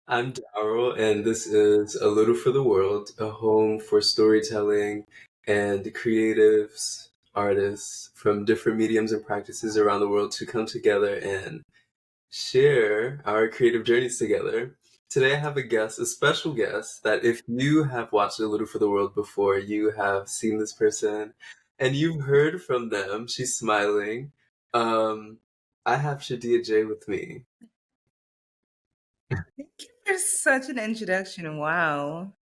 I'm Daryl, and this is A Little for the World, a home for storytelling and creatives, artists from different mediums and practices around the world to come together and share our creative journeys together. Today, I have a guest, a special guest, that if you have watched A Little for the World before, you have seen this person and you've heard from them. She's smiling. Um, I have Shadiyah Jai with me. Thank you for such an introduction. Wow.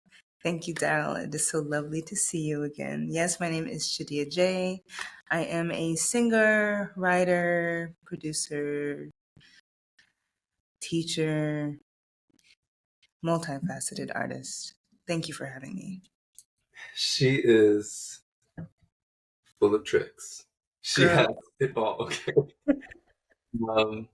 Thank you, Daryl. It is so lovely to see you again. Yes, my name is Shadiyah Jai. I am a singer, writer, producer, teacher, multifaceted artist. Thank you for having me. She is full of tricks. She Girl, has it all. Okay. Um,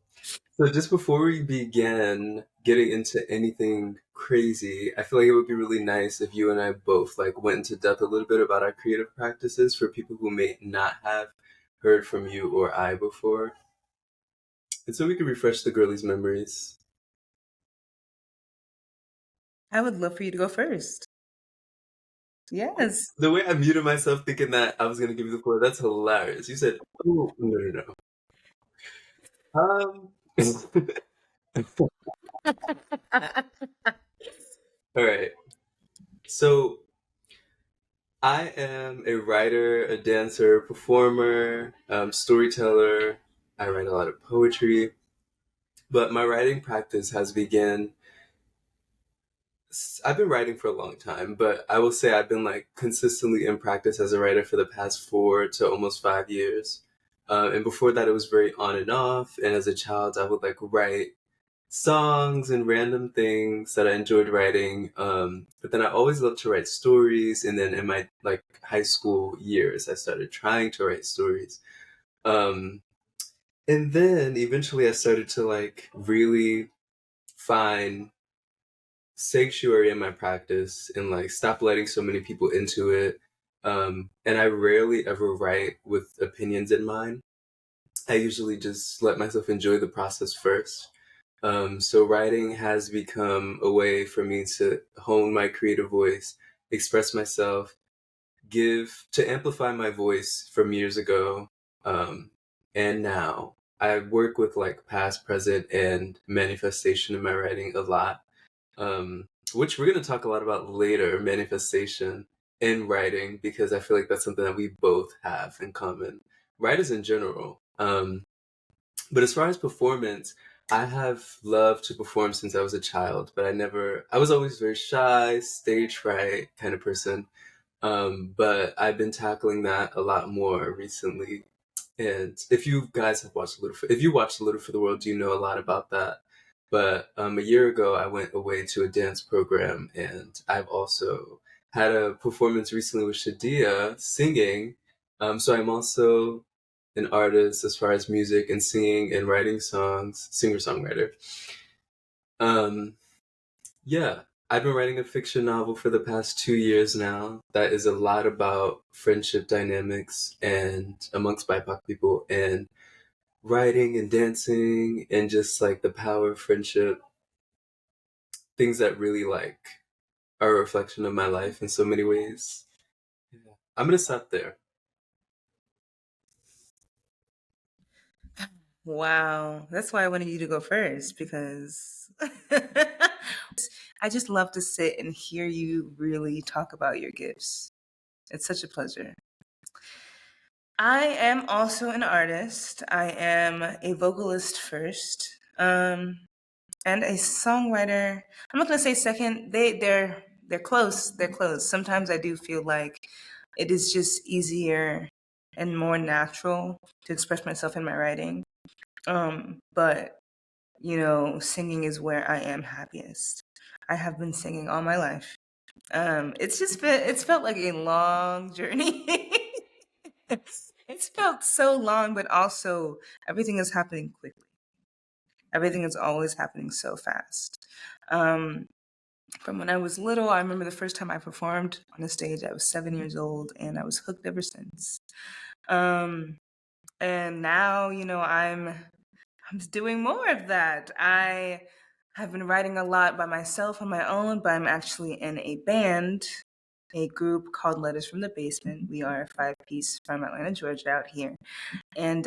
so just before we begin getting into anything crazy, I feel like it would be really nice if you and I both like went into depth a little bit about our creative practices for people who may not have heard from you or I before. And so we could refresh the girlies' memories. I would love for you to go first. Yes. The way I muted myself thinking that I was gonna give you the floor, that's hilarious. You said, oh no. All right. So I am a writer, a dancer, performer, storyteller. I write a lot of poetry, but my writing practice has begun. I've been writing for a long time, but I will say I've been like consistently in practice as a writer for the past 4 to almost 5 years. And before that, it was very on and off. And as a child, I would like write songs and random things that I enjoyed writing. But then I always loved to write stories. And then in my like high school years, I started trying to write stories. Um, and then eventually I started to like really find sanctuary in my practice and like stop letting so many people into it. And I rarely ever write with opinions in mind. I usually just let myself enjoy the process first. So writing has become a way for me to hone my creative voice, express myself, to amplify my voice from years ago, and now. I work with like past, present, and manifestation in my writing a lot, which we're going to talk a lot about later, manifestation in writing, because I feel like that's something that we both have in common. Writers in general. But as far as performance, I have loved to perform since I was a child, but I was always very shy, stage fright kind of person. But I've been tackling that a lot more recently. And if you guys have watched if you watched A Little for the World, you know a lot about that. But a year ago, I went away to a dance program, and I've also had a performance recently with Shadiyah singing. So I'm also an artist as far as music and singing and writing songs, singer-songwriter. Um, yeah, I've been writing a fiction novel for the past 2 years now that is a lot about friendship dynamics and amongst BIPOC people and writing and dancing and just like the power of friendship, things that really like are a reflection of my life in so many ways. Yeah. I'm gonna stop there. Wow. That's why I wanted you to go first because I just love to sit and hear you really talk about your gifts. It's such a pleasure. I am also an artist. I am a vocalist first, and a songwriter. I'm not gonna say second. They're close. They're close. Sometimes I do feel like it is just easier and more natural to express myself in my writing. But singing is where I am happiest. I have been singing all my life. It's felt like a long journey. It's felt so long, but also everything is happening quickly. Everything is always happening so fast. Um, from when I was little, I remember the first time I performed on a stage. I was 7 years old, and I was hooked ever since. Um, and now, I'm doing more of that. I I've been writing a lot by myself on my own, but I'm actually in a band, a group called Letters from the Basement. We are a 5-piece from Atlanta, Georgia, out here. And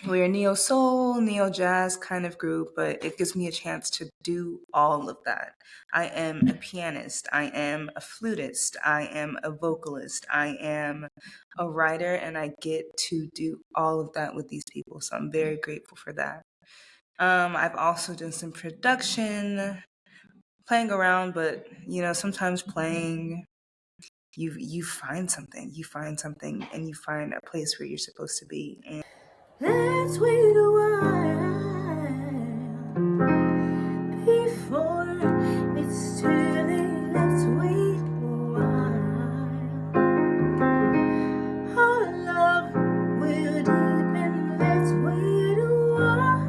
we're a neo soul, neo jazz kind of group, but it gives me a chance to do all of that. I am a pianist, I am a flutist, I am a vocalist, I am a writer, and I get to do all of that with these people. So I'm very grateful for that. I've also done some production, playing around, but sometimes playing, you find something, and you find a place where you're supposed to be. And let's wait a while before it's too late. Let's wait a while. Our love will deepen. Let's wait a while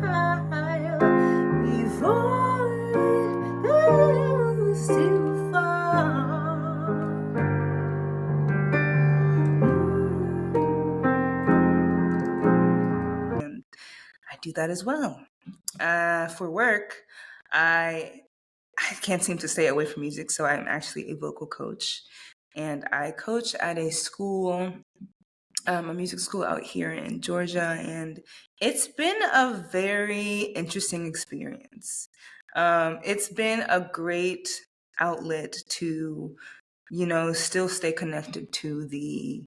before it goes too far. And I do that as well. For work, I can't seem to stay away from music, so I'm actually a vocal coach, and I coach at a school, a music school out here in Georgia, and it's been a very interesting experience. It's been a great outlet to, still stay connected to the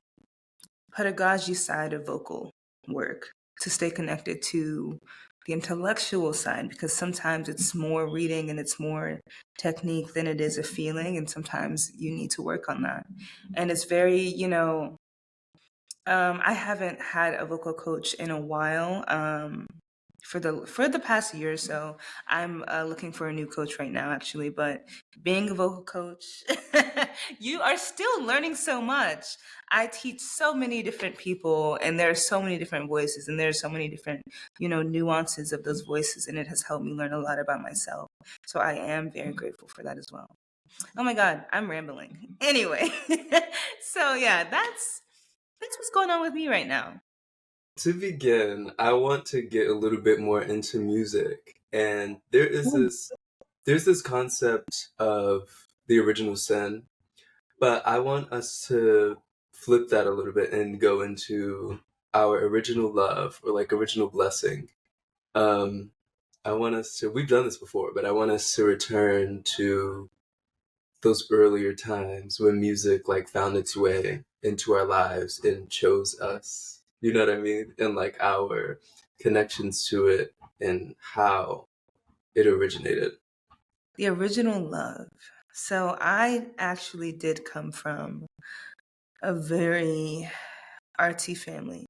pedagogy side of vocal work, to stay connected to the intellectual side, because sometimes it's more reading and it's more technique than it is a feeling, and sometimes you need to work on that. And it's very, I haven't had a vocal coach in a while. For the past year or so, I'm looking for a new coach right now, actually. But being a vocal coach, you are still learning so much. I teach so many different people, and there are so many different voices, and there are so many different, nuances of those voices, and it has helped me learn a lot about myself. So I am very grateful for that as well. Oh my God, I'm rambling. Anyway, so yeah, that's what's going on with me right now. To begin, I want to get a little bit more into music, and there's this concept of the original sin, but I want us to flip that a little bit and go into our original love, or like original blessing. Um, I want us to, we've done this before, but I want us to return to those earlier times when music like found its way into our lives and chose us. You know what I mean? And like our connections to it and how it originated. The original love. So I actually did come from a very artsy family.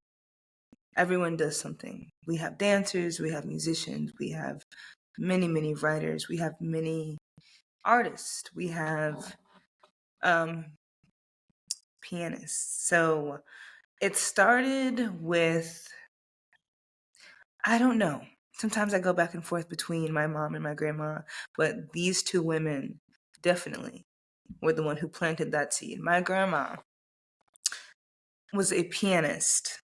Everyone does something. We have dancers, we have musicians, we have many, many writers, we have many artists, we have um, pianists. So it started with, I don't know. Sometimes I go back and forth between my mom and my grandma, but these two women definitely were the one who planted that seed. My grandma was a pianist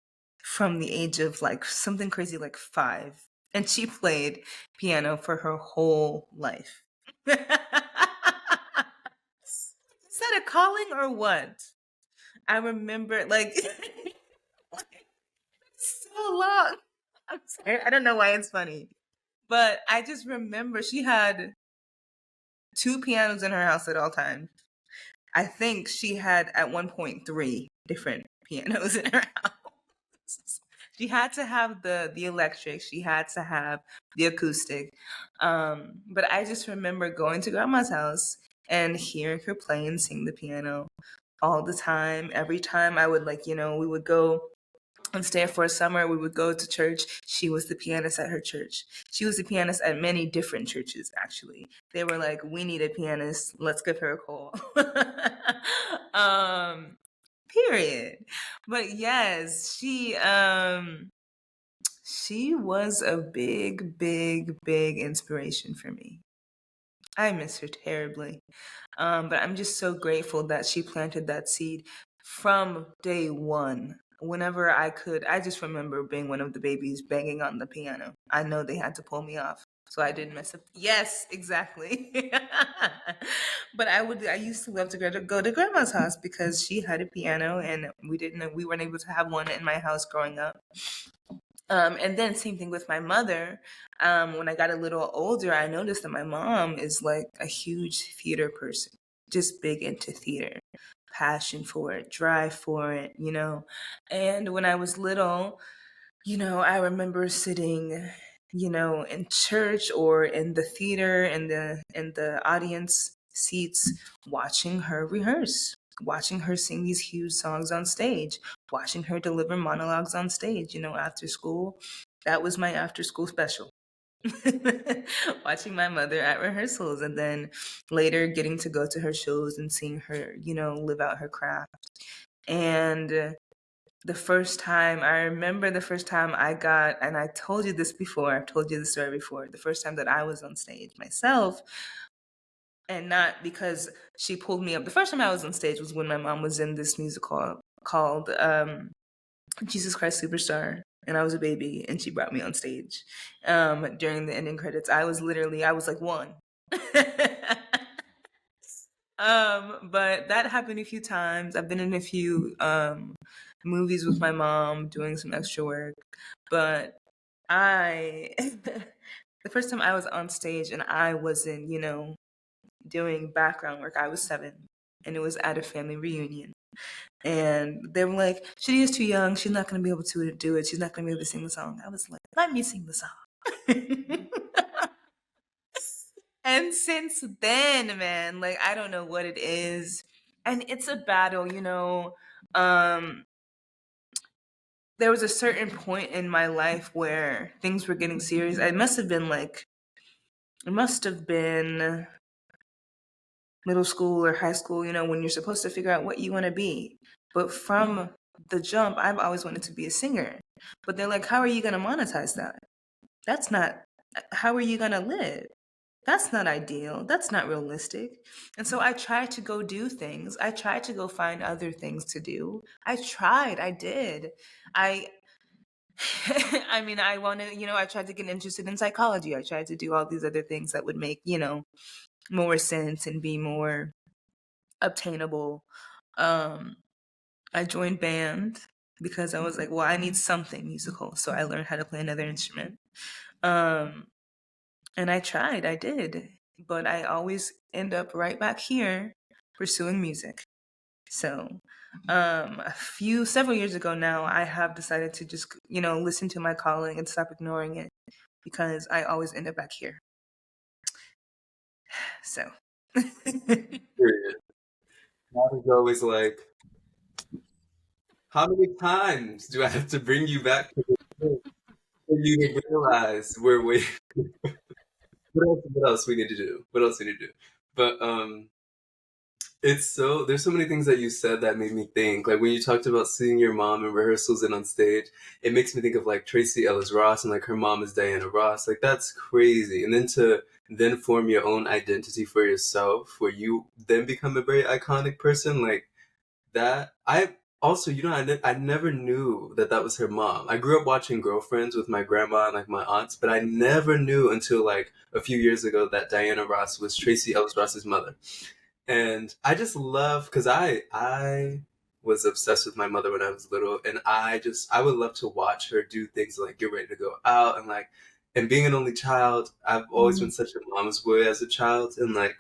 from the age of like something crazy like 5, and she played piano for her whole life. Is that a calling or what? I remember like so long. I'm sorry. I don't know why it's funny. But I just remember she had 2 pianos in her house at all times. I think she had at one point 3 different pianos in her house. She had to have the electric, she had to have the acoustic. But I just remember going to grandma's house and hearing her play and sing the piano all the time. Every time I would we would go and stay for a summer, we would go to church. She was the pianist at her church. She was the pianist at many different churches, actually. They were like, we need a pianist. Let's give her a call. Period. But yes, she was a big, big, big inspiration for me. I miss her terribly. But I'm just so grateful that she planted that seed from day one. Whenever I could, I just remember being one of the babies banging on the piano. I know they had to pull me off. so I didn't mess up. Yes, exactly. But I used to love to go to grandma's house because she had a piano and we weren't able to have one in my house growing up. And then same thing with my mother. When I got a little older, I noticed that my mom is like a huge theater person, just big into theater, passion for it, drive for it, you know. And when I was little, you know, I remember sitting, you know, in church or in the theater in the audience seats watching her rehearse, watching her sing these huge songs on stage, watching her deliver monologues on stage, you know, after school. That was my after school special. Watching my mother at rehearsals and then later getting to go to her shows and seeing her, you know, live out her craft. And the first time I remember the first time I got, and I told you this before, I've told you the story before, the first time that I was on stage myself, and not because she pulled me up. The first time I was on stage was when my mom was in this musical called Jesus Christ Superstar. And I was a baby, and she brought me on stage during the ending credits. I was like one. But that happened a few times. I've been in a few movies with my mom doing some extra work. But I, the first time I was on stage and I wasn't, you know, doing background work, I was 7 and it was at a family reunion. And they were like, Shadiyah's too young. She's not going to be able to do it. She's not going to be able to sing the song. I was like, let me sing the song. And since then, man, like I don't know what it is. And it's a battle, you know. There was a certain point in my life where things were getting serious. It must have been middle school or high school, you know, when you're supposed to figure out what you want to be. But from the jump, I've always wanted to be a singer. But they're like, how are you going to monetize that? That's not, how are you going to live? That's not ideal. That's not realistic. And so I tried to go do things. I tried to go find other things to do. I did. I I mean, I wanted, you know, I tried to get interested in psychology. I tried to do all these other things that would make, you know, more sense and be more obtainable. Um I joined band because I was like, well, I need something musical. So I learned how to play another instrument. Um And I did. But I always end up right back here pursuing music. So, several years ago now, I have decided to just, you know, listen to my calling and stop ignoring it because I always end up back here. So, Period. That is always like, how many times do I have to bring you back to the show for you to realize we're waiting? What else we need to do? What else we need to do? But there's so many things that you said that made me think. Like when you talked about seeing your mom in rehearsals and on stage, it makes me think of like Tracy Ellis Ross and like her mom is Diana Ross. Like that's crazy. And then to then form your own identity for yourself, where you then become a very iconic person, like that. I also, you know, I never knew that that was her mom. I grew up watching Girlfriends with my grandma and like my aunts, but I never knew until like a few years ago that Diana Ross was Tracy Ellis Ross's mother. And I just love because I was obsessed with my mother when I was little, and I would love to watch her do things like get ready to go out and like, and being an only child, I've always been such a mama's boy as a child, and like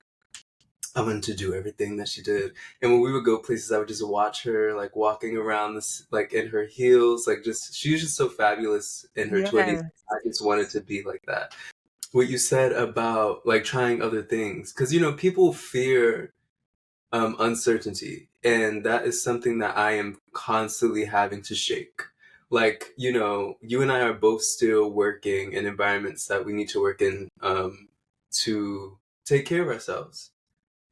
I wanted to do everything that she did. And when we would go places, I would just watch her like walking around this like in her heels, like just she was just so fabulous in her 20s. yeah. I just wanted to be like that. What you said about like trying other things, because you know people fear uncertainty, and that is something that I am constantly having to shake. Like you know, you and I are both still working in environments that we need to work in to take care of ourselves,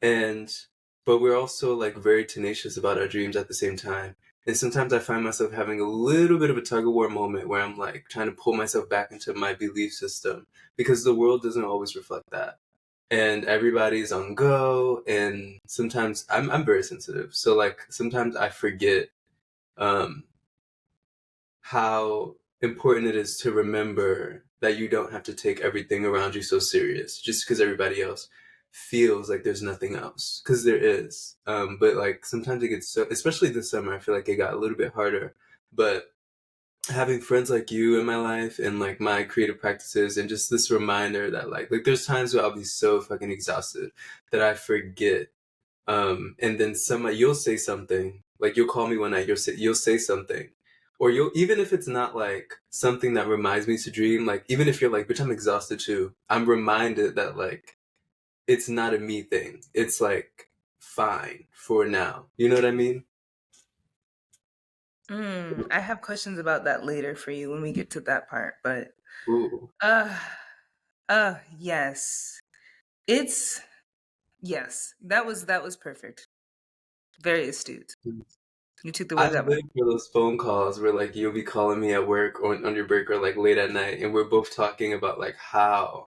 and but we're also like very tenacious about our dreams at the same time. And sometimes I find myself having a little bit of a tug of war moment where I'm like trying to pull myself back into my belief system because the world doesn't always reflect that, and everybody's on go, and sometimes I'm very sensitive, so like sometimes I forget um how important it is to remember that you don't have to take everything around you so serious just because everybody else feels like there's nothing else, because there is. But like sometimes it gets so, especially this summer, I feel like it got a little bit harder. But having friends like you in my life and like my creative practices and just this reminder that like there's times where I'll be so fucking exhausted that I forget. And then somebody, you'll say something, like you'll call me one night, you'll say something, or you'll, even if it's not like something that reminds me to dream, like even if you're like, bitch, I'm exhausted too, I'm reminded that like it's not a me thing. It's like fine for now. You know what I mean? I have questions about that later for you when we get to that part, but Ooh. uh yes. It's yes. That was perfect. Very astute. You took the I words out. live for those phone calls where like you'll be calling me at work or on your break or like late at night, and we're both talking about like how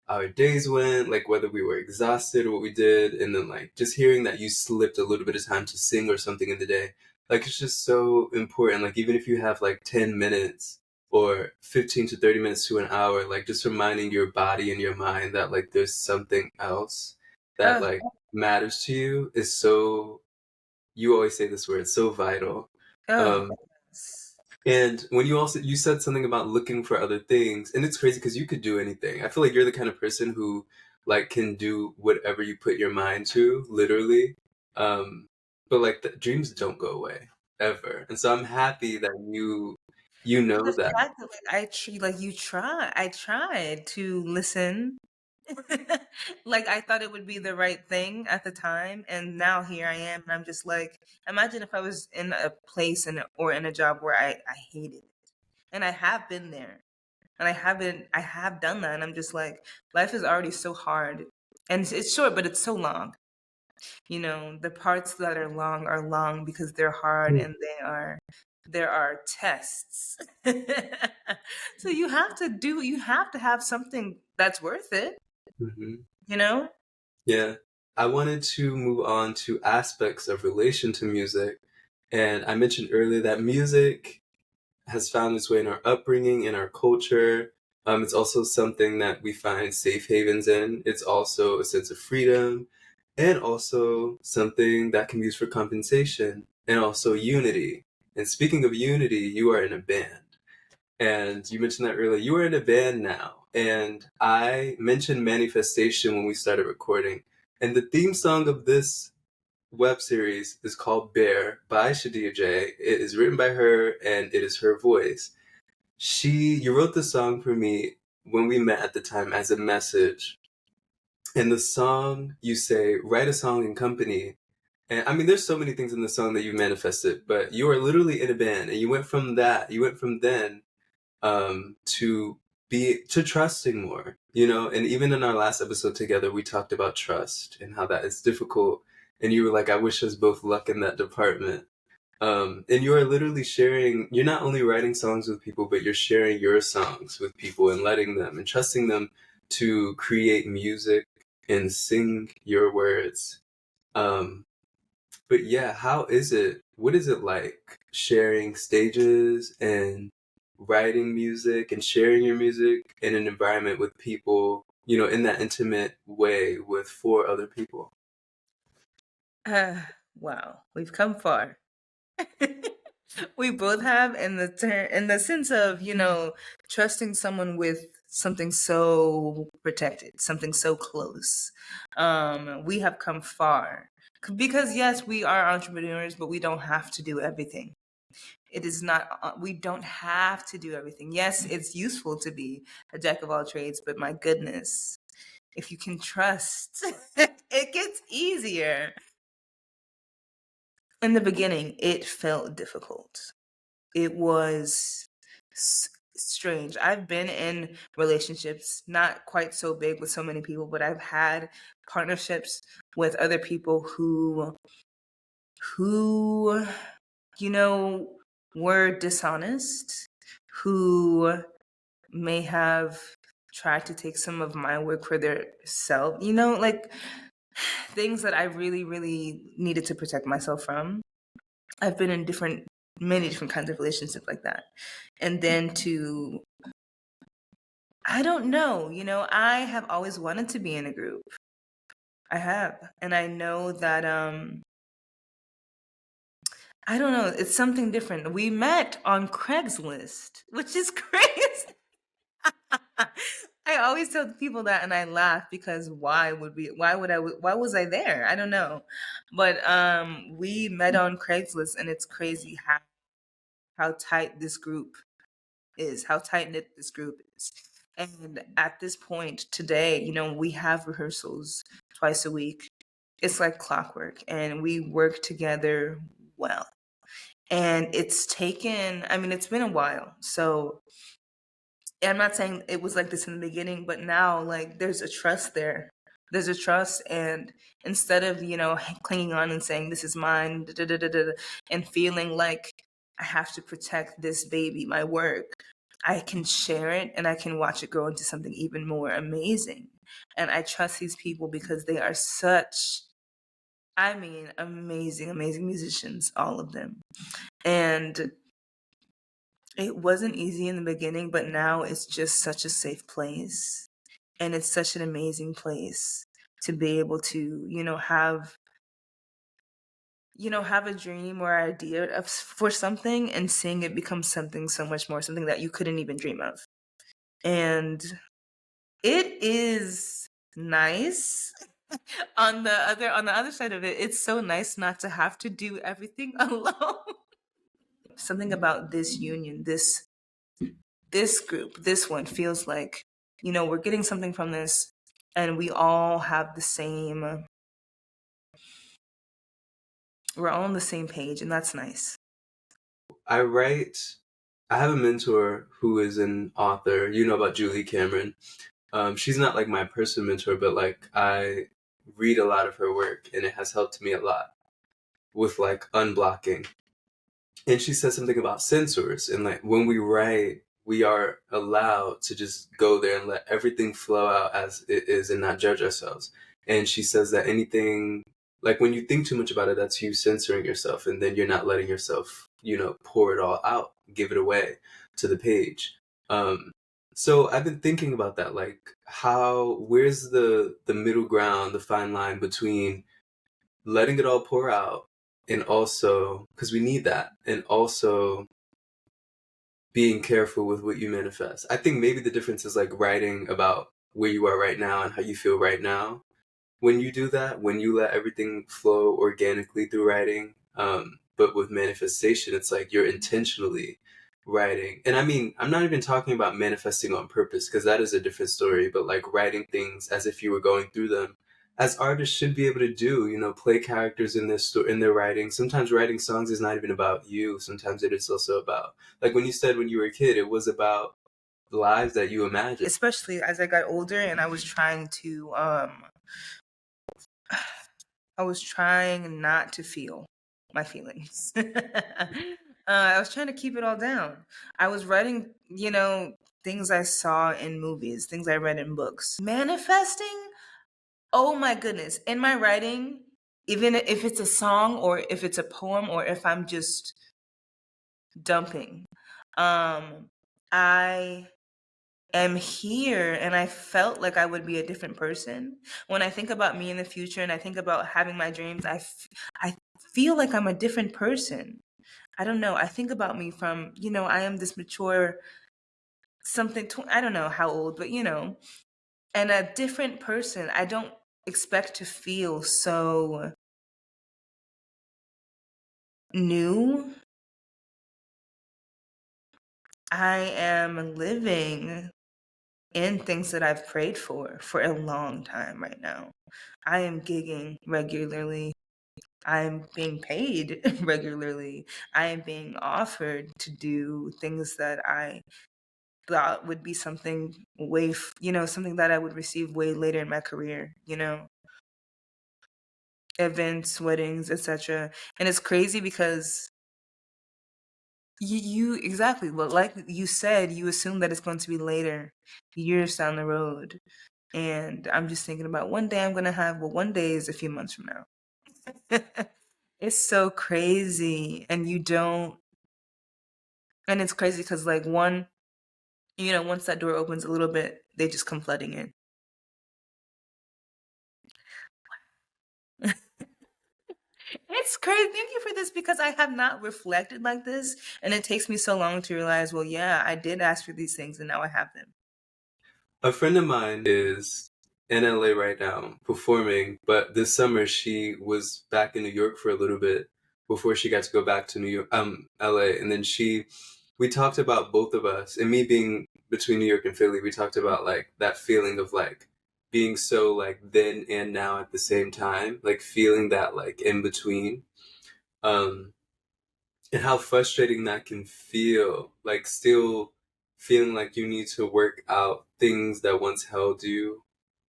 our days went, like whether we were exhausted or what we did, and then like just hearing that you slipped a little bit of time to sing or something in the day. Like it's just so important. Like even if you have like 10 minutes or 15 to 30 minutes to an hour, like just reminding your body and your mind that like there's something else that Oh, like matters to you is so, you always say this word, so vital. oh, Um, yes. and when you also, you said something about looking for other things, and it's crazy because you could do anything. I feel like you're the kind of person who like can do whatever you put your mind to, literally. Um, but like the dreams don't go away ever, and so I'm happy that you And the know that. fact that I tried to listen. Like I thought it would be the right thing at the time, and now here I am, and I'm just like, imagine if I was in a place or in a job where I hated it, and I have been there, and I have done that, and I'm just like, life is already so hard, and it's short, but it's so long. You know, the parts that are long because they're hard, and there are tests. So you have to have something that's worth it, Mhm. you know? Yeah. I wanted to move on to aspects of relation to music, and I mentioned earlier that music has found its way in our upbringing, in our culture. It's also something that we find safe havens in. It's also a sense of freedom, and also something that can be used for compensation, and also unity. And speaking of unity, you are in a band. And you mentioned that earlier. You are in a band now. And I mentioned manifestation when we started recording. And the theme song of this web series is called Bear by Shadiyah Jai. It is written by her and it is her voice. You wrote the song for me when we met at the time as a message. In the song, you say, write a song in company. And I mean, there's so many things in the song that you manifested, but you are literally in a band, and you went from then to to trusting more, you know. And even in our last episode together, we talked about trust and how that is difficult. And you were like, I wish us both luck in that department. And you are literally sharing, you're not only writing songs with people, but you're sharing your songs with people and letting them and trusting them to create music and sing your words. Um, but yeah, how is it? What is it like sharing stages and writing music and sharing your music in an environment with people, you know, in that intimate way with four other people? Uh, wow, we've come far. We both have in the sense of, trusting someone with something so protected, something so close. We have come far. Because yes, we are entrepreneurs, but we don't have to do everything. It is not, we don't have to do everything. Yes, it's useful to be a jack of all trades, but my goodness, if you can trust, it gets easier. In the beginning, it felt difficult. It was strange. I've been in relationships, not quite so big with so many people, but I've had partnerships with other people who were dishonest, who may have tried to take some of my work for their self, like things that I really, really needed to protect myself from. I've been in many different kinds of relationships like that. And then to I don't know. I have always wanted to be in a group. I have. And I know that I don't know, it's something different. We met on Craigslist, which is crazy. I always tell people that and I laugh because why was I there? I don't know. But we met on Craigslist and it's crazy how tight this group is, how tight knit this group is. And at this point today, we have rehearsals twice a week. It's like clockwork and we work together well. And it's been a while. So I'm not saying it was like this in the beginning, but now like there's a trust there. There's a trust, and instead of clinging on and saying this is mine, da, da, da, da, da, and feeling like I have to protect this baby, my work, I can share it and I can watch it grow into something even more amazing. And I trust these people because they are such, I mean, amazing, amazing musicians, all of them. And it wasn't easy in the beginning, but now it's just such a safe place. And it's such an amazing place to be able to, have a dream or idea for something and seeing it become something so much more, something that you couldn't even dream of. And it is nice. On the other side of it, it's so nice not to have to do everything alone. Something about this union, this group, this one feels like, we're getting something from this and we're all on the same page, and that's nice. I write. I have a mentor who is an author. You know about Julie Cameron. She's not like my personal mentor, but like I read a lot of her work, and it has helped me a lot with like unblocking. And she said something about censors, and like when we write, we are allowed to just go there and let everything flow out as it is and not judge ourselves. And she says that anything, like when you think too much about it, that's you censoring yourself, and then you're not letting yourself, pour it all out, give it away to the page. Um, so I've been thinking about that, like where's the middle ground, the fine line between letting it all pour out and also because we need that, and also being careful with what you manifest. I think maybe the difference is like writing about where you are right now and how you feel right now. When you do that, when you let everything flow organically through writing, but with manifestation, it's like you're intentionally writing. And I mean, I'm not even talking about manifesting on purpose because that is a different story, but like writing things as if you were going through them, as artists should be able to do, play characters in in their writing. Sometimes writing songs is not even about you. Sometimes it is also about, like when you said when you were a kid, it was about the lives that you imagined. Especially as I got older and I was trying not to feel my feelings. I was trying to keep it all down. I was writing, things I saw in movies, things I read in books. Manifesting? Oh my goodness. In my writing, even if it's a song or if it's a poem or if I'm just dumping, I am here and I felt like I would be a different person. When I think about me in the future and I think about having my dreams, I feel like I'm a different person. I don't know. I think about me from, I am this mature I don't know how old, but and a different person. I don't expect to feel so new. I am living in things that I've prayed for a long time right now. I am gigging regularly. I'm being paid regularly. I am being offered to do things that I thought would be something something that I would receive way later in my career, events, weddings, etc. And it's crazy because you exactly, well, like you said, you assume that it's going to be later, years down the road. And I'm just thinking about one day I'm going to have, well, one day is a few months from now. It's so crazy. And it's crazy because, like, one, You know, once that door opens a little bit, they just come flooding in. It's crazy. Thank you for this because I have not reflected like this. And it takes me so long to realize, well, yeah, I did ask for these things and now I have them. A friend of mine is in LA right now performing, but this summer she was back in New York for a little bit before she got to go back to New York, LA. And then we talked about both of us, and me being between New York and Philly, we talked about like that feeling of like being so like then and now at the same time, like feeling that like in between. Um, and how frustrating that can feel, like still feeling like you need to work out things that once held you,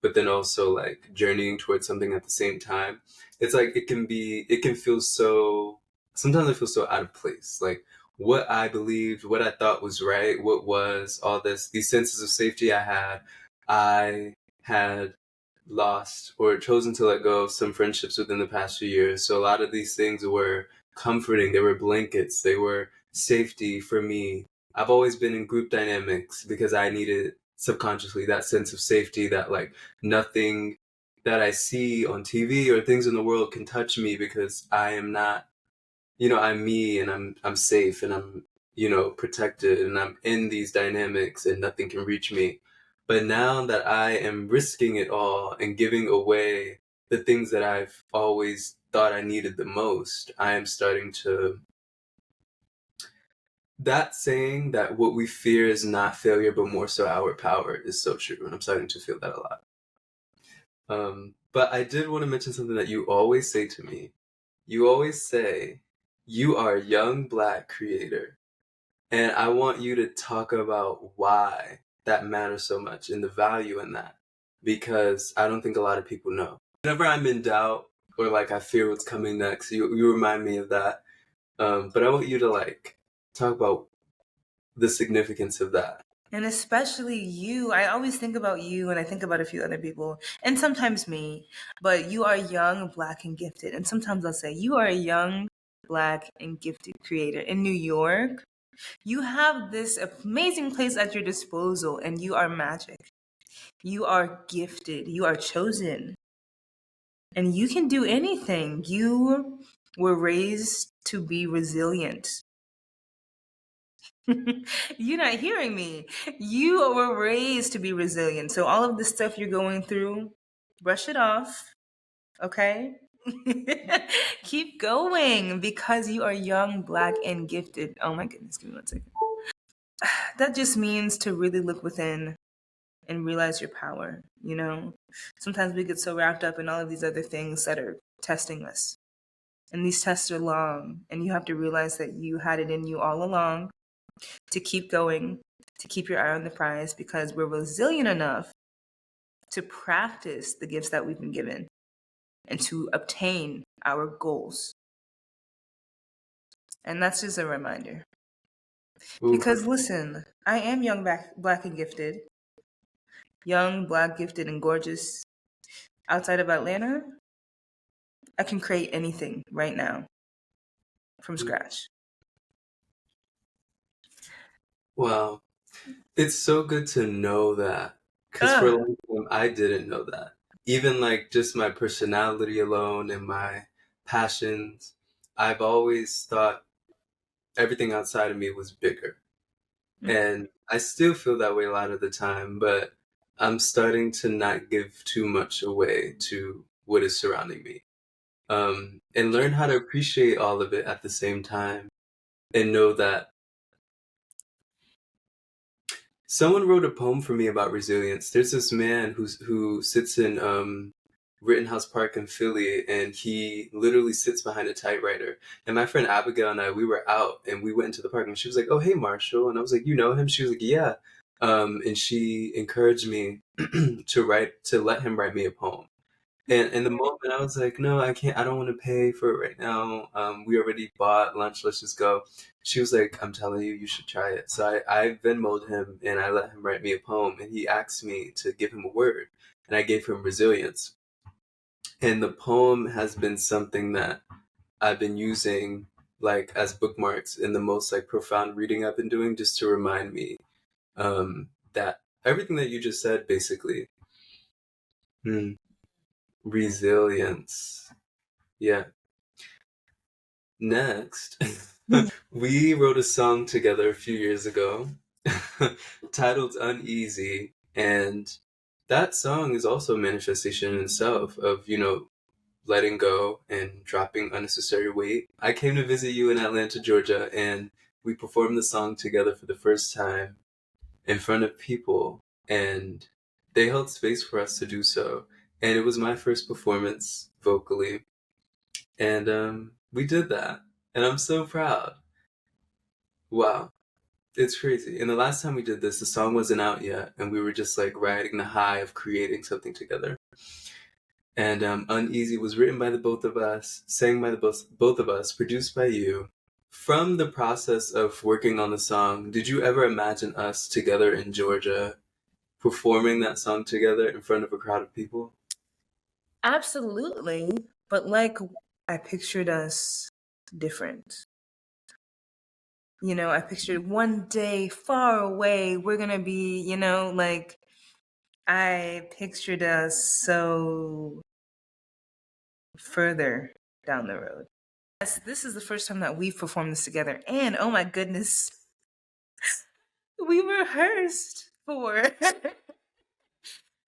but then also like journeying towards something at the same time. It's like it can feel so, sometimes it feels so out of place, like what I believed, what I thought was right, what was all this, these senses of safety I had lost or chosen to let go of some friendships within the past few years. So a lot of these things were comforting, they were blankets, they were safety for me. I've always been in group dynamics because I needed subconsciously that sense of safety, that like nothing that I see on TV or things in the world can touch me because I am not, I'm me and I'm safe and I'm, protected and I'm in these dynamics and nothing can reach me. But now that I am risking it all and giving away the things that I've always thought I needed the most, I am starting to, that saying that what we fear is not failure but more so our power is so true, and I'm starting to feel that a lot. But I did want to mention something that you always say to me. You always say you are a young Black creator. And I want you to talk about why that matters so much and the value in that. Because I don't think a lot of people know. Whenever I'm in doubt or like I fear what's coming next, you remind me of that. But I want you to like talk about the significance of that. And especially you. I always think about you and I think about a few other people and sometimes me, but you are young, Black, and gifted. And sometimes I'll say, you are a young, Black, and gifted creator in New York. You have this amazing place at your disposal and you are magic. You are gifted. You are chosen. And you can do anything. You were raised to be resilient. You're not hearing me. You were raised to be resilient. So all of the stuff you're going through, brush it off, okay? Keep going because you are young, Black, and gifted. Oh my goodness, give me 1 second. That just means to really look within and realize your power, you know? Sometimes we get so wrapped up in all of these other things that are testing us. And these tests are long, and you have to realize that you had it in you all along to keep going, to keep your eye on the prize because we're resilient enough to practice the gifts that we've been given and to obtain our goals. And that's just a reminder. Ooh, Because listen, I am young, Black and gifted. Young, Black, gifted, and gorgeous. Outside of Atlanta, I can create anything right now from scratch. wow. It's so good to know that. Because for a Ah, long time, I didn't know that. Even like just my personality alone and my passions, I've always thought everything outside of me was bigger. And I still feel that way a lot of the time, but I'm starting to not give too much away to what is surrounding me. And learn how to appreciate all of it at the same time and know that someone wrote a poem for me about resilience. There's this man who sits in Rittenhouse Park in Philly, and he literally sits behind a typewriter. And my friend Abigail and I, we were out, and we went into the park, and she was like, "Oh, hey, Marshall," and I was like, "You know him?" She was like, "Yeah," and she encouraged me to let him write me a poem. And in the moment, I was like, no, I can't. I don't want to pay for it right now. We already bought lunch. Let's just go. She was like, I'm telling you, you should try it. So I Venmoed him and I let him write me a poem. And he asked me to give him a word. And I gave him resilience. And the poem has been something that I've been using like as bookmarks in the most like profound reading I've been doing just to remind me That everything that you just said, basically. Hmm. Resilience. Yeah. Next, we wrote a song together a few years ago titled Uneasy. And that song is also a manifestation in itself of, letting go and dropping unnecessary weight. I came to visit you in Atlanta, Georgia, and we performed the song together for the first time in front of people. And they held space for us to do so. And it was my first performance vocally. And we did that. And I'm so proud. Wow. It's crazy. And the last time we did this, the song wasn't out yet. And we were just like riding the high of creating something together. And Uneasy was written by the both of us, sang by the both of us, produced by you. From the process of working on the song, did you ever imagine us together in Georgia performing that song together in front of a crowd of people? Absolutely. But like, I pictured us different. I pictured one day far away, we're going to be, like, I pictured us so further down the road. Yes, this is the first time that we've performed this together. And oh my goodness, we rehearsed for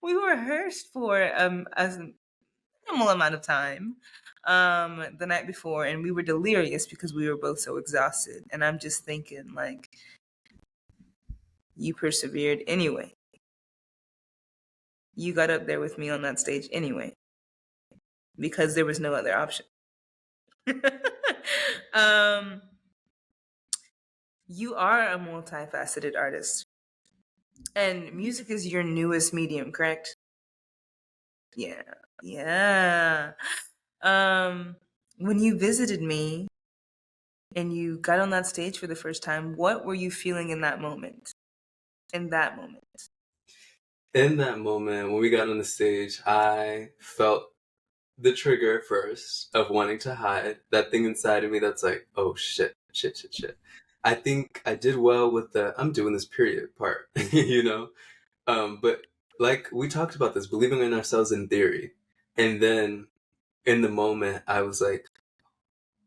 we rehearsed for a minimal amount of time the night before, and we were delirious because we were both so exhausted. And I'm just thinking, like, you persevered anyway. You got up there with me on that stage anyway because there was no other option. um, you are a multifaceted artist, and music is your newest medium, correct? Yeah, yeah. When you visited me and you got on that stage for the first time, what were you feeling in that moment? In that moment. In that moment, when we got on the stage, I felt the trigger first of wanting to hide, that thing inside of me that's like, oh shit, shit, shit, shit. I think I did well with the I'm doing this period part, you know? But like we talked about this, believing in ourselves in theory. And then in the moment, I was like,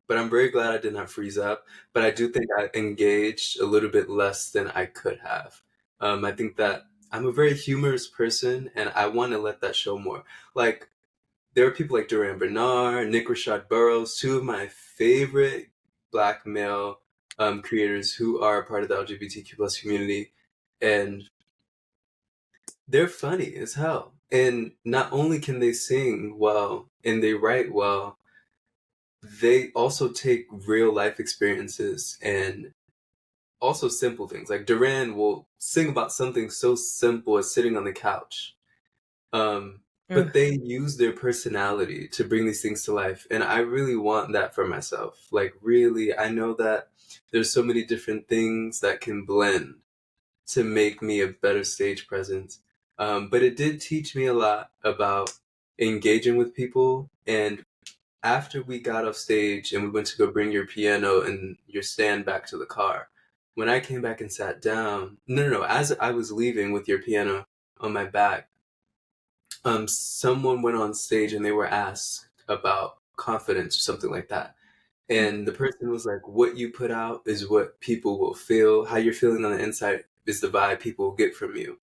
but I'm very glad I did not freeze up. But I do think I engaged a little bit less than I could have. I think that I'm a very humorous person and I want to let that show more. Like, there are people like Duran Bernard, Nick Rashad Burroughs, two of my favorite black male creators who are part of the LGBTQ plus community. And they're funny as hell. And not only can they sing well and they write well, they also take real life experiences and also simple things. Like Duran will sing about something so simple as sitting on the couch. Um, but Mm. they use their personality to bring these things to life. And I really want that for myself. Like, really, I know that there's so many different things that can blend to make me a better stage presence. But it did teach me a lot about engaging with people. And after we got off stage and we went to go bring your piano and your stand back to the car, when I came back and sat down, no, as I was leaving with your piano on my back, someone went on stage and they were asked about confidence or something like that. And the person was like, what you put out is what people will feel. How you're feeling on the inside is the vibe people will get from you.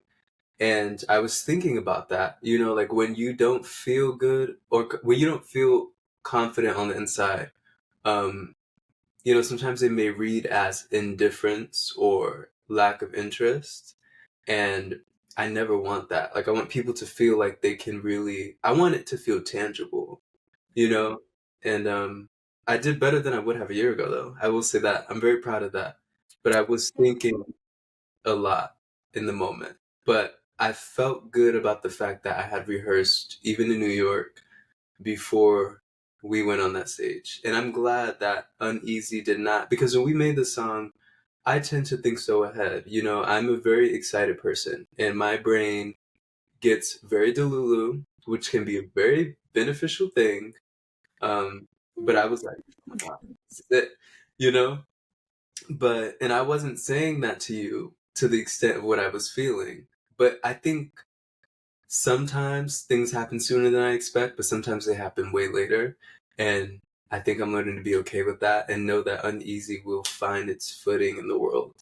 And I was thinking about that, like when you don't feel good or when you don't feel confident on the inside, um, sometimes they may read as indifference or lack of interest. And I never want that. Like, I want people to feel like they can really, I want it to feel tangible, you know? And I did better than I would have a year ago, though. I will say that. I'm very proud of that. But I was thinking a lot in the moment. But I felt good about the fact that I had rehearsed, even in New York, before we went on that stage. And I'm glad that Uneasy did not, because when we made the song, I tend to think so ahead. I'm a very excited person, and my brain gets very delulu, which can be a very beneficial thing. But I was like, oh my God, this is it, you know? And I wasn't saying that to you to the extent of what I was feeling. But I think sometimes things happen sooner than I expect, but sometimes they happen way later. And I think I'm learning to be okay with that and know that uneasy will find its footing in the world.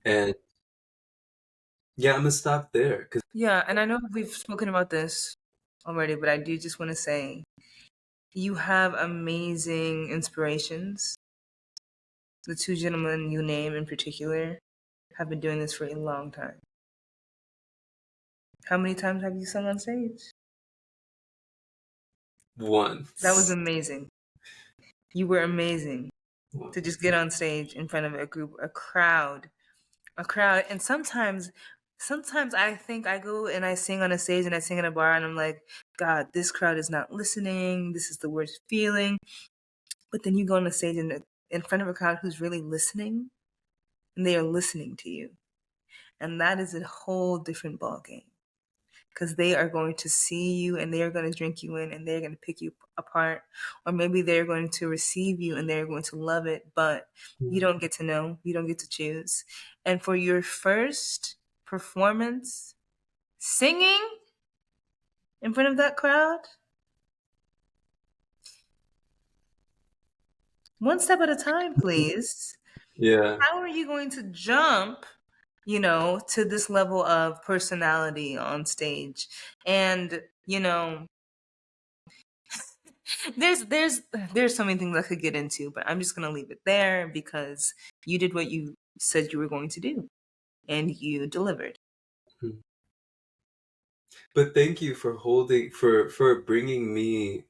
And yeah, I'm gonna stop there because Yeah, and I know we've spoken about this already, but I do just want to say you have amazing inspirations. The two gentlemen you name in particular have been doing this for a long time. How many times have you sung on stage? That was once, amazing. You were amazing to just get on stage in front of a group, a crowd. And sometimes I think I go and I sing on a stage and I sing in a bar and I'm like, God, this crowd is not listening. This is the worst feeling. But then you go on the stage in front of a crowd who's really listening and they are listening to you. And that is a whole different ballgame because they are going to see you and they are going to drink you in and they're going to pick you apart. Or maybe they're going to receive you and they're going to love it, but you don't get to know, you don't get to choose. And for your first performance, singing in front of that crowd, one step at a time, please. yeah. How are you going to jump, to this level of personality on stage? And, there's so many things I could get into, but I'm just gonna leave it there because you did what you said you were going to do and you delivered. But thank you for holding for bringing me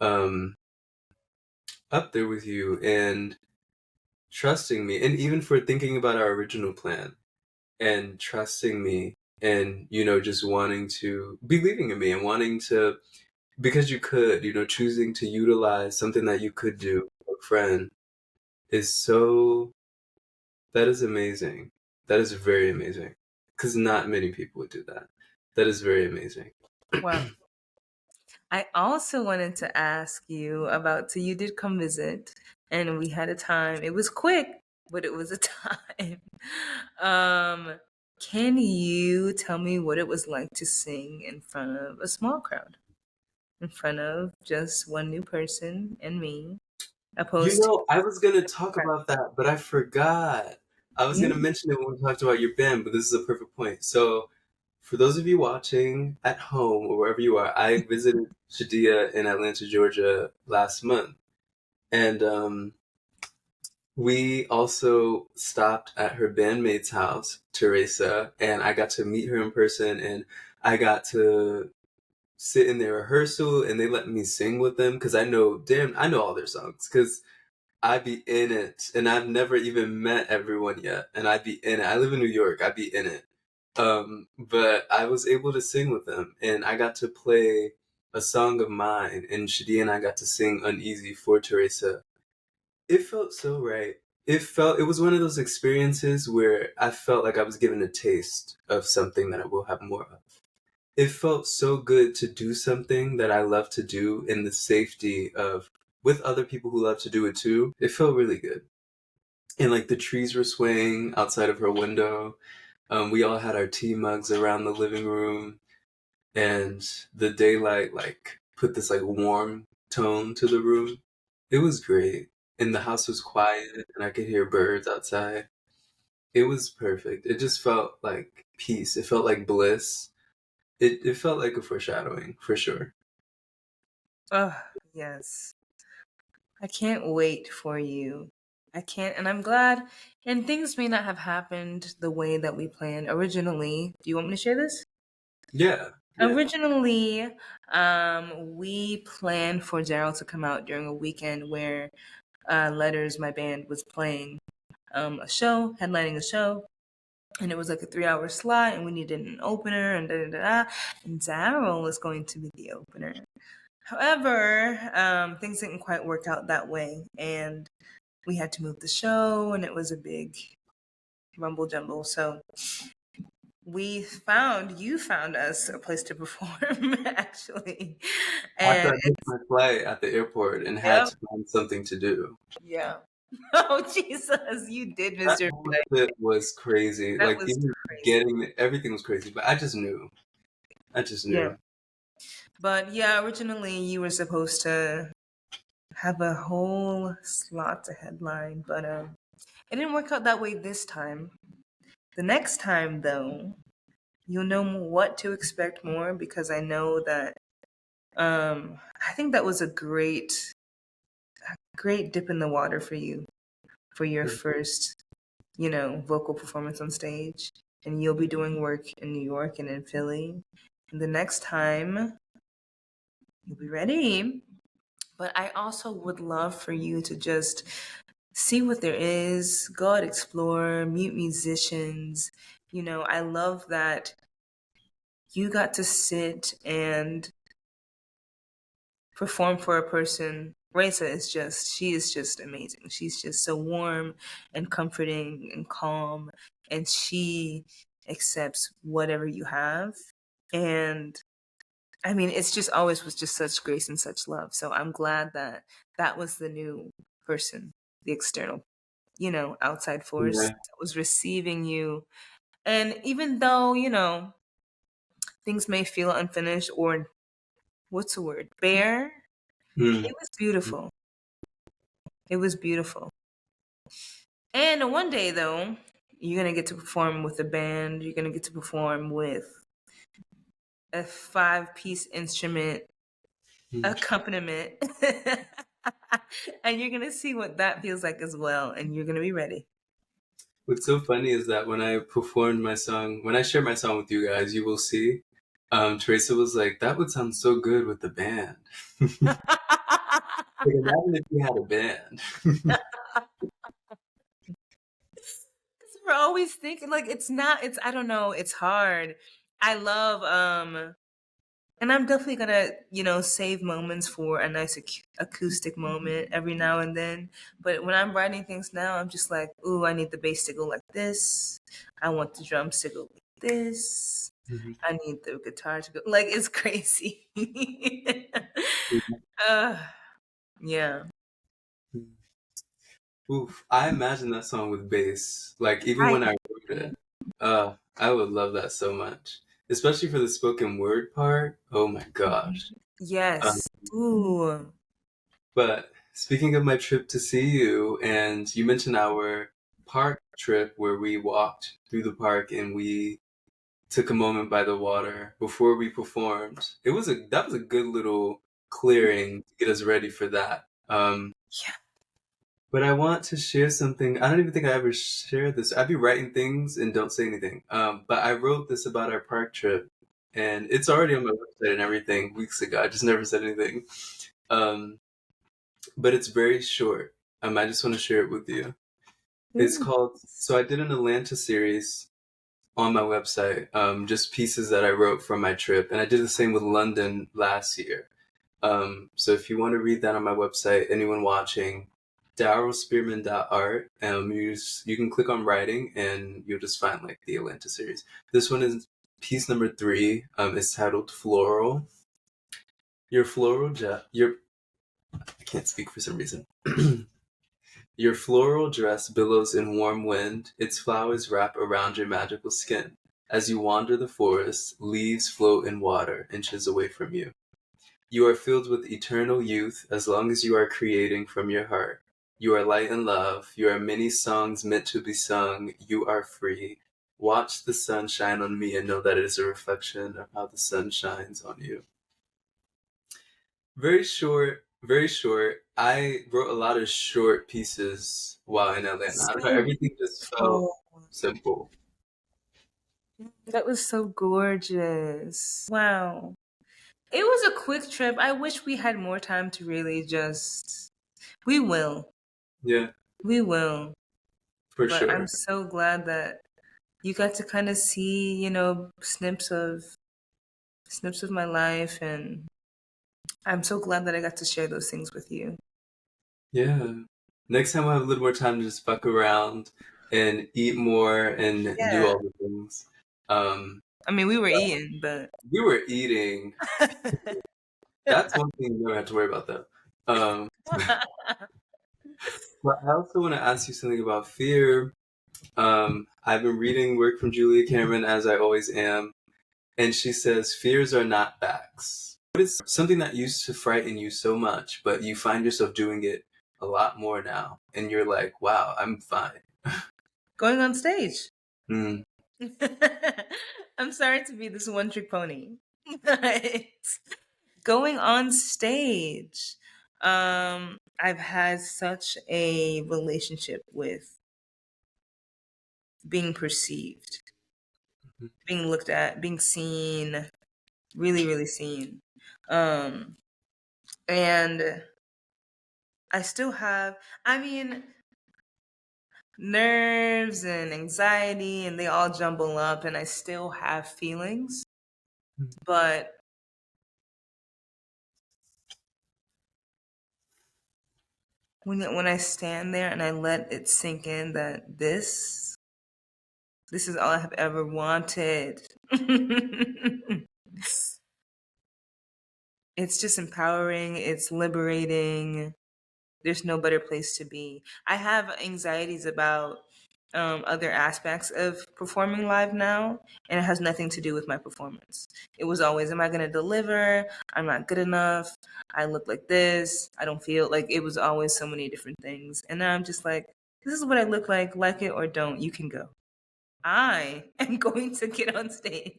um up there with you and trusting me, and even for thinking about our original plan and trusting me, and just wanting to believing in me and wanting to, because you could, choosing to utilize something that you could do for a friend is so, that is amazing. That is very amazing, because not many people would do that. That is very amazing. Well, I also wanted to ask you about, so you did come visit and we had a time. It was quick, but it was a time. Um, can you tell me what it was like to sing in front of a small crowd, in front of just one new person and me, opposed to I was gonna a talk crowd? about that, but I forgot. I was gonna Mhm. mention it when we talked about your band, but this is a perfect point. So, for those of you watching at home or wherever you are, I visited Shadiyah in Atlanta, Georgia last month. And we also stopped at her bandmate's house, Teresa, and I got to meet her in person, and I got to sit in their rehearsal, and they let me sing with them because I know all their songs because I be in it, and I've never even met everyone yet, and I be in it. I live in New York. I be in it. But I was able to sing with them, and I got to play a song of mine, and Shadi and I got to sing "Uneasy" for Teresa. It felt so right. It was one of those experiences where I felt like I was given a taste of something that I will have more of. It felt so good to do something that I love to do in the safety of with other people who love to do it too. It felt really good. And like the trees were swaying outside of her window. We all had our tea mugs around the living room, and the daylight like put this like warm tone to the room. It was great. And the house was quiet and I could hear birds outside. It was perfect. It just felt like peace. It felt like bliss. It felt like a foreshadowing for sure. Oh, yes. I can't wait for you. I can't, and I'm glad. And things may not have happened the way that we planned originally. Do you want me to share this? Yeah, yeah. Originally, we planned for Daryl to come out during a weekend where Letters, my band, was playing a show, headlining a show. And it was like a 3 hour slot, and we needed an opener, and da da da. Da. And Daryl was going to be the opener. However, things didn't quite work out that way, and we had to move the show, and it was a big rumble jumble. So you found us a place to perform, actually, After and I missed my flight at the airport and had yep, to find something to do. yeah. Oh Jesus, you did That miss your whole way. trip was crazy. That Like was even crazy. getting everything was crazy, but I just knew. I just Yeah. knew. But yeah, originally you were supposed to have a whole slot to headline, but it didn't work out that way this time. The next time though, you'll know what to expect more because I know that I think that was a great dip in the water for you for your first, vocal performance on stage. And you'll be doing work in New York and in Philly. And the next time you'll be ready. But I also would love for you to just see what there is, go out, explore, meet musicians. I love that you got to sit and perform for a person. She is just amazing. She's just so warm and comforting and calm, and she accepts whatever you have. And I mean, it's just always was just such grace and such love. So I'm glad that that was the new person, the external, outside force Yeah. that was receiving you. And even though, things may feel unfinished or what's the word, bare, Mm. it was beautiful. It was beautiful. And one day, though, you're going to get to perform with a band. You're going to get to perform with a five-piece instrument Mm. accompaniment. And you're going to see what that feels like as well. And you're going to be ready. What's so funny is that when I share my song with you guys, you will see. Teresa was like, "That would sound so good with the band." Like, imagine if you had a band. We're always thinking like I don't know, it's hard. I love and I'm definitely gonna, save moments for a nice acoustic moment every now and then. But when I'm writing things now, I'm just like, ooh, I need the bass to go like this. I want the drums to go like this. Mhm. I need the guitar to go like it's crazy. uh, yeah. Oof, I imagine that song with bass. Like even I when I wrote it, I would love that so much, especially for the spoken word part. Oh my gosh. Um, yes. Ooh. but speaking of my trip to see you, and you mentioned our park trip where we walked through the park and we took a moment by the water before we performed. That was a good little clearing to get us ready for that. Yeah. But I want to share something. I don't even think I ever shared this. I'd be writing things and don't say anything. But I wrote this about our park trip, and it's already on my website and everything weeks ago. I just never said anything. Um, but it's very short. I just want to share it with you. It's Ooh. called. So I did an Atlanta series on my website, just pieces that I wrote from my trip, and I did the same with London last year. So if you want to read that on my website, anyone watching, darylspearman.art, you can click on writing and you'll just find like the Atlanta series. This one is piece number 3. It's titled Floral. Your floral your I can't speak for some reason. Your floral dress billows in warm wind, its flowers wrap around your magical skin. As you wander the forest, leaves float in water inches away from you. You are filled with eternal youth as long as you are creating from your heart. You are light and love. You are many songs meant to be sung. You are free. Watch the sun shine on me and know that it is a reflection of how the sun shines on you. Very short, very short. I wrote a lot of short pieces while in Atlanta. I don't know, So everything just felt beautiful. simple. That was so gorgeous. Wow. It was a quick trip. I wish we had more time to really just. We will. Yeah, We will. for But I'm sure. so glad that you got to kind of see, snips of my life, and I'm so glad that I got to share those things with you. Yeah. Next time I have a little more time to just fuck around and eat more and do Yeah. all the things. Um, I mean, we were eating, but we were eating. That's one thing you never have to worry about though. Um, Well, I also want to ask you something about fear. I've been reading work from Julia Cameron, as I always am, and she says fears are not facts. What is something that used to frighten you so much, but you find yourself doing it a lot more now, and you're like, wow, I'm fine. Going on stage. Mm, I'm sorry to be this one trick pony. But going on stage. I've had such a relationship with being perceived, being looked at, being seen, really, really seen. Um, and I still have, I mean, nerves and anxiety, and they all jumble up, and I still have feelings. But when I stand there and I let it sink in that this is all I have ever wanted. It's just empowering, it's liberating. There's no better place to be. I have anxieties about other aspects of performing live now, and it has nothing to do with my performance. It was always, am I going to deliver? I'm not good enough. I look like this. I don't feel like it was always so many different things. And now I'm just like, this is what I look like it or don't. You can go. I am going to get on stage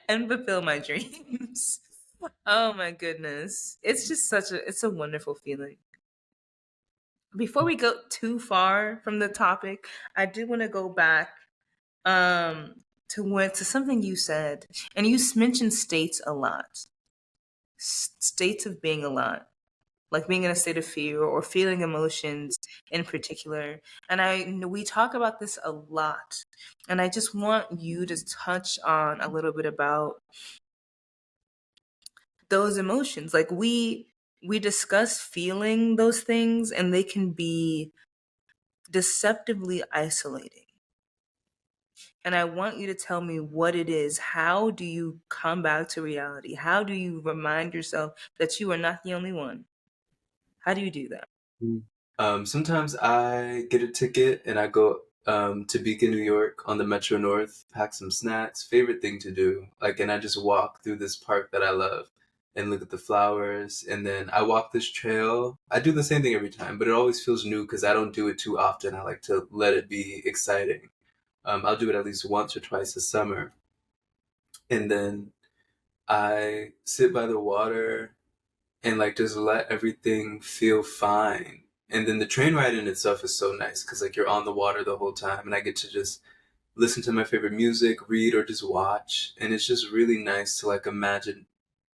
and fulfill my dreams. Oh my goodness. It's just it's a wonderful feeling. Before we go too far from the topic, I do want to go back to something you said. And you mentioned states a lot. States of being a lot. Like being in a state of fear or feeling emotions in particular. And we talk about this a lot. And I just want you to touch on a little bit about those emotions. Like we discuss feeling those things and they can be deceptively isolating. And I want you to tell me what it is. How do you come back to reality? How do you remind yourself that you are not the only one? How do you do that? mm. Sometimes I get a ticket and I go to Beacon, New York on the Metro North, pack some snacks, favorite thing to do. Like, and I just walk through this park that I love and look at the flowers. And then I walk this trail. I do the same thing every time, but it always feels new because I don't do it too often. I like to let it be exciting. I'll do it at least once or twice a summer. And then I sit by the water and like just let everything feel fine. And then the train ride in itself is so nice because like you're on the water the whole time, and I get to just listen to my favorite music, read, or just watch. And it's just really nice to like imagine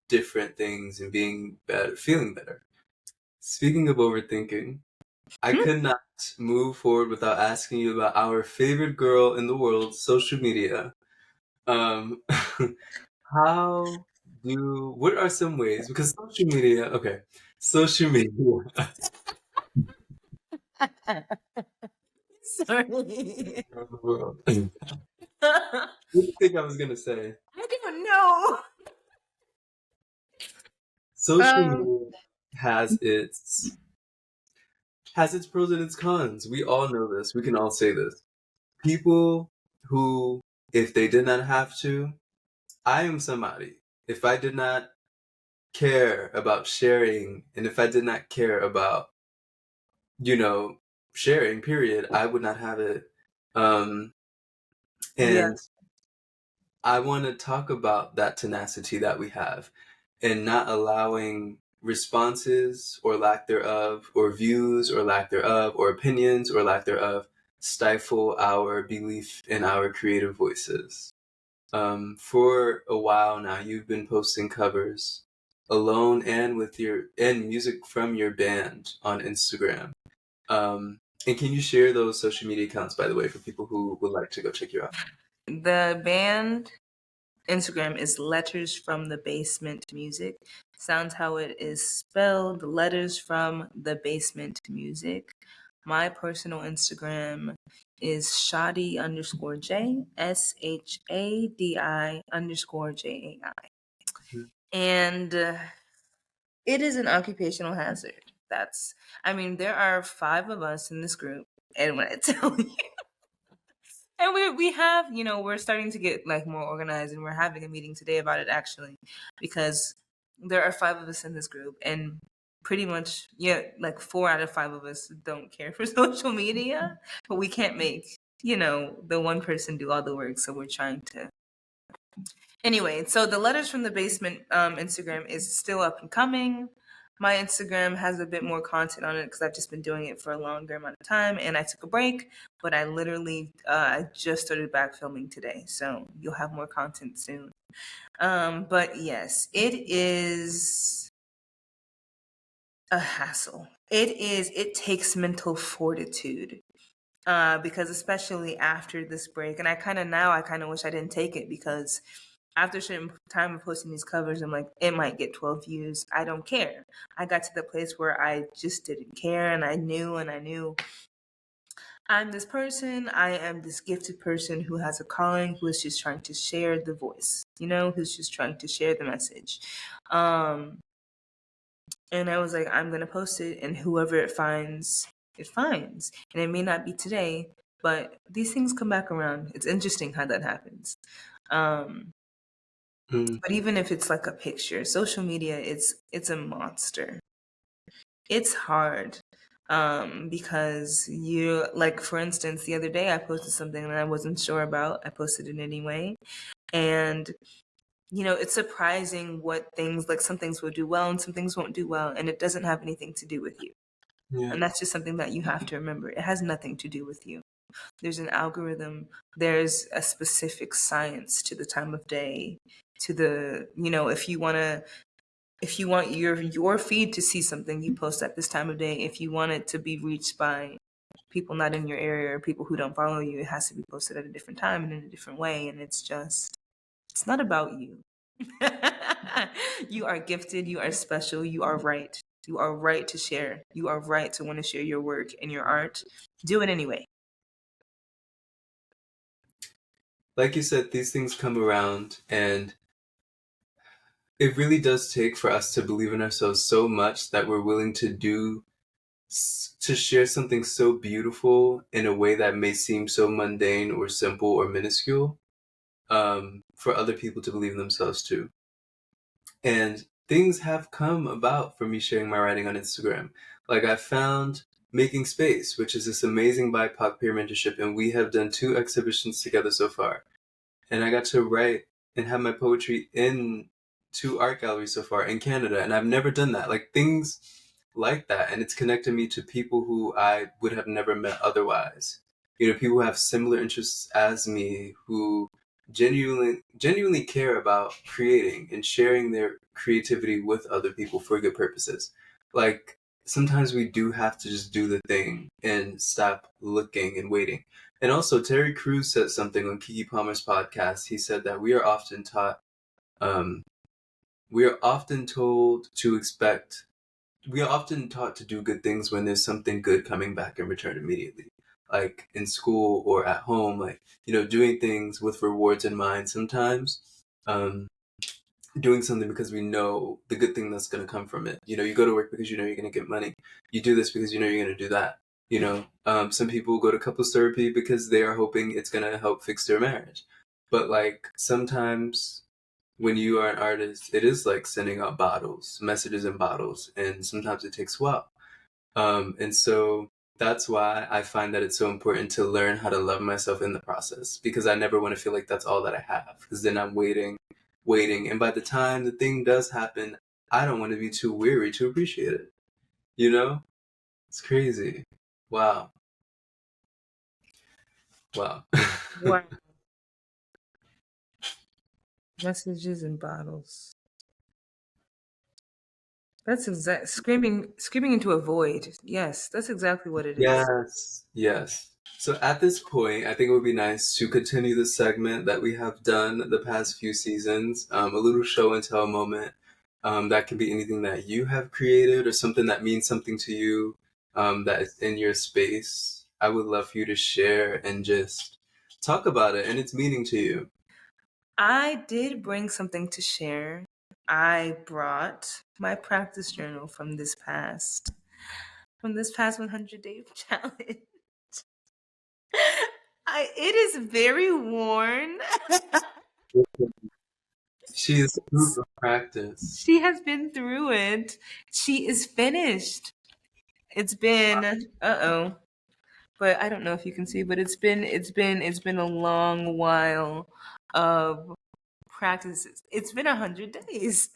different things and being better, feeling better. Speaking of overthinking, I Hmm? could not move forward without asking you about our favorite girl in the world, social media. Um, how what are some ways, because social media, okay, social media Sorry. around the world. What do you think I was gonna say? I don't know. Social Um, media has its pros and its cons. We all know this. We can all say this. People who, if they did not have to, I am somebody. If I did not care about sharing, and if I did not care about, you know, sharing, period, I would not have it. Um, yeah. and I want to talk about that tenacity that we have and not allowing responses or lack thereof, or views or lack thereof, or opinions or lack thereof stifle our belief in our creative voices. For a while now, you've been posting covers alone and with your and music from your band on Instagram. And can you share those social media accounts, by the way, for people who would like to go check you out? The band Instagram is Letters from the Basement Music. Sounds how it is spelled, Letters from the Basement Music. My personal Instagram is Shadi underscore J, SHADI underscore JAI. Mhm. And it is an occupational hazard. there are 5 of us in this group, and when I tell you, and we have, we're starting to get like more organized, and we're having a meeting today about it actually, because there are 5 of us in this group, and pretty much, yeah, like 4 out of 5 of us don't care for social media, but we can't make, the one person do all the work, so we're trying to. Anyway, so the Letters from the Basement Instagram is still up and coming. My Instagram has a bit more content on it because I've just been doing it for a longer amount of time, and I took a break, but I literally I just started back filming today, so you'll have more content soon. But yes, it is a hassle. It takes mental fortitude. Because especially after this break, and I kind of wish I didn't take it, because after a certain time of posting these covers, I'm like, it might get 12 views. I don't care. I got to the place where I just didn't care, and I knew I'm this person. I am this gifted person who has a calling, who is just trying to share the voice, who's just trying to share the message. And I was like, I'm going to post it, and whoever it finds, it finds. And it may not be today, but these things come back around. It's interesting how that happens. But even if it's like a picture, social media, it's a monster. It's hard. Because you, like, for instance, the other day I posted something that I wasn't sure about. I posted it anyway. And it's surprising what things, like some things will do well and some things won't do well, and it doesn't have anything to do with you. Yeah. And that's just something that you have to remember. It has nothing to do with you. There's an algorithm, there's a specific science to the time of day, to the, if you want your feed to see something, you post at this time of day. If you want it to be reached by people not in your area or people who don't follow you, it has to be posted at a different time and in a different way. And it's not about you. You are gifted, you are special, you are right. You are right to share. You are right to want to share your work and your art. Do it anyway. Like you said, these things come around, and it really does take for us to believe in ourselves so much that we're willing to share something so beautiful in a way that may seem so mundane or simple or minuscule, for other people to believe in themselves too. And things have come about for me sharing my writing on Instagram. Like, I found Making Space, which is this amazing BIPOC peer mentorship, and we have done 2 exhibitions together so far. And I got to write and have my poetry in 2 art galleries so far in Canada, and I've never done that. Like, things like that, and it's connected me to people who I would have never met otherwise. People who have similar interests as me, who genuinely care about creating and sharing their creativity with other people for good purposes. Like, sometimes we do have to just do the thing and stop looking and waiting. And also, Terry Crews said something on Kiki Palmer's podcast. He said that um, we are often taught to do good things when there's something good coming back in return immediately. Like in school or at home, like, doing things with rewards in mind sometimes. Doing something because we know the good thing that's going to come from it. You go to work because you know you're going to get money. You do this because you know you're going to do that. Some people go to couples therapy because they are hoping it's going to help fix their marriage. But like, sometimes when you are an artist, it is like sending out messages in bottles, and sometimes it takes a while. And so that's why I find that it's so important to learn how to love myself in the process, because I never want to feel like that's all that I have, because then I'm waiting. And by the time the thing does happen, I don't want to be too weary to appreciate it. It's crazy. Wow. Wow. Wow. Messages in bottles. That's screaming into a void. Yes, that's exactly what it is. Yes. So at this point, I think it would be nice to continue the segment that we have done the past few seasons, a little show and tell moment. That can be anything that you have created or something that means something to you, that is in your space. I would love for you to share and just talk about it and its meaning to you. I did bring something to share. I brought my practice journal from this past. from this past 100-day challenge. It is very worn. She is proof of practice. She has been through it. She is finished. It's been but I don't know if you can see, but it's been a long while of practices. It's been 100 days.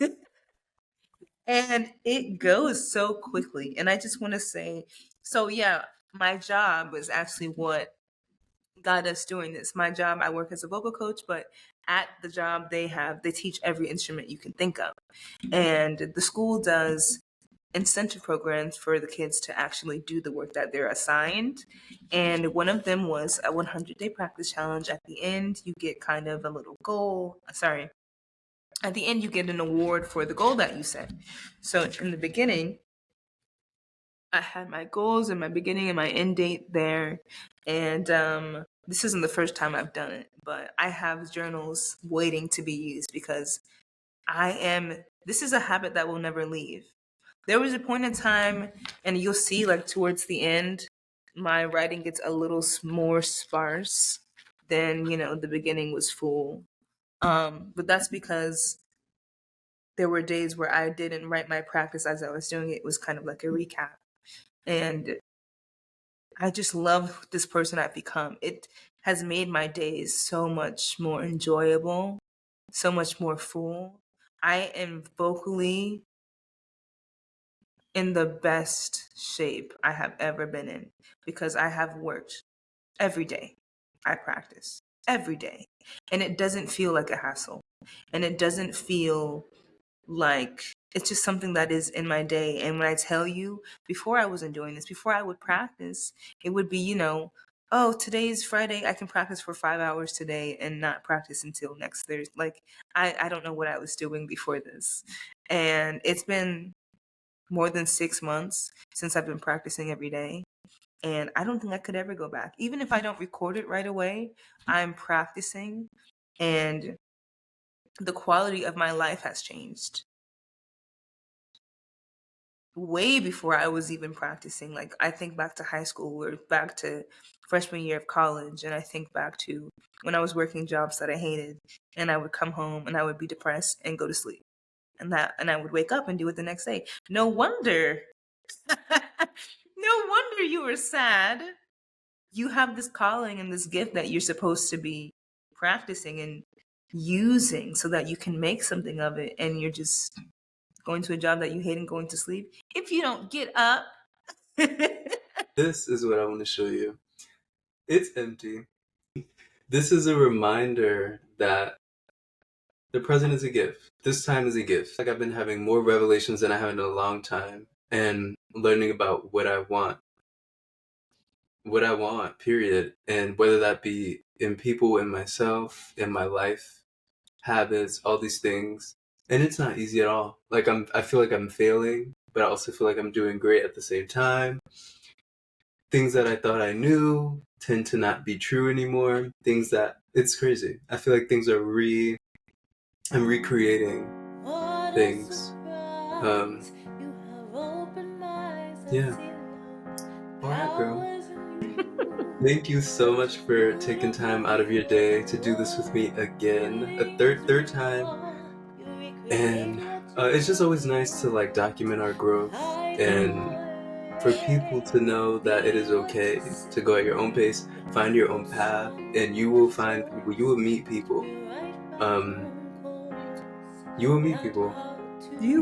And it goes so quickly. And I just want to say, so yeah, my job was actually what got us doing this. My job, I work as a vocal coach, but at the job they teach every instrument you can think of. And the school does incentive programs for the kids to actually do the work that they're assigned. And one of them was a 100-day practice challenge. At the end, you get kind of a little goal. Sorry. At the end, you get an award for the goal that you set. So in the beginning, I had my goals and my beginning and my end date there. And this isn't the first time I've done it, but I have journals waiting to be used because this is a habit that will never leave. There was a point in time, and you'll see like towards the end, my writing gets a little more sparse than, the beginning was full. But that's because there were days where I didn't write my practice as I was doing it. It was kind of like a recap. And I just love this person I've become. It has made my days so much more enjoyable, so much more full. I am vocally in the best shape I have ever been in because I have worked every day. I practice every day. And it doesn't feel like a hassle. And it doesn't feel like it's just something that is in my day. And when I tell you, before I wasn't doing this, before I would practice, it would be, oh, today's Friday, I can practice for 5 hours today and not practice until next Thursday. Like, I don't know what I was doing before this. And it's been more than 6 months since I've been practicing every day. And I don't think I could ever go back. Even if I don't record it right away, I'm practicing and the quality of my life has changed. Way before I was even practicing. Like, I think back to high school or back to freshman year of college, and I think back to when I was working jobs that I hated, and I would come home and I would be depressed and go to sleep. And I would wake up and do it the next day. No wonder. No wonder you were sad. You have this calling and this gift that you're supposed to be practicing and using so that you can make something of it, and you're just going to a job that you hate and going to sleep if you don't get up. This is what I want to show you. It's empty. This is a reminder that the present is a gift. This time is a gift. Like, I've been having more revelations than I have in a long time and learning about what I want, period. And whether that be in people, in myself, in my life, habits, all these things. And it's not easy at all. Like, I feel like I'm failing, but I also feel like I'm doing great at the same time. Things that I thought I knew tend to not be true anymore. It's crazy. I feel like I'm recreating things. Yeah. Alright, girl. Thank you so much for taking time out of your day to do this with me again, a third time. And it's just always nice to like document our growth and for people to know that it is okay to go at your own pace, find your own path, and you will find people, you will meet people. You will meet people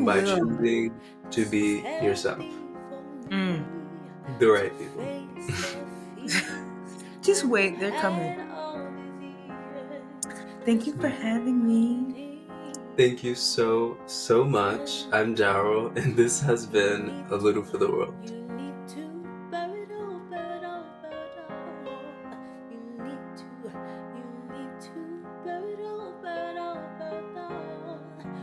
by choosing to be yourself. The right people. Just wait, they're coming. Thank you for having me. Thank you so much. I'm Daryl, and this has been A Little for the World.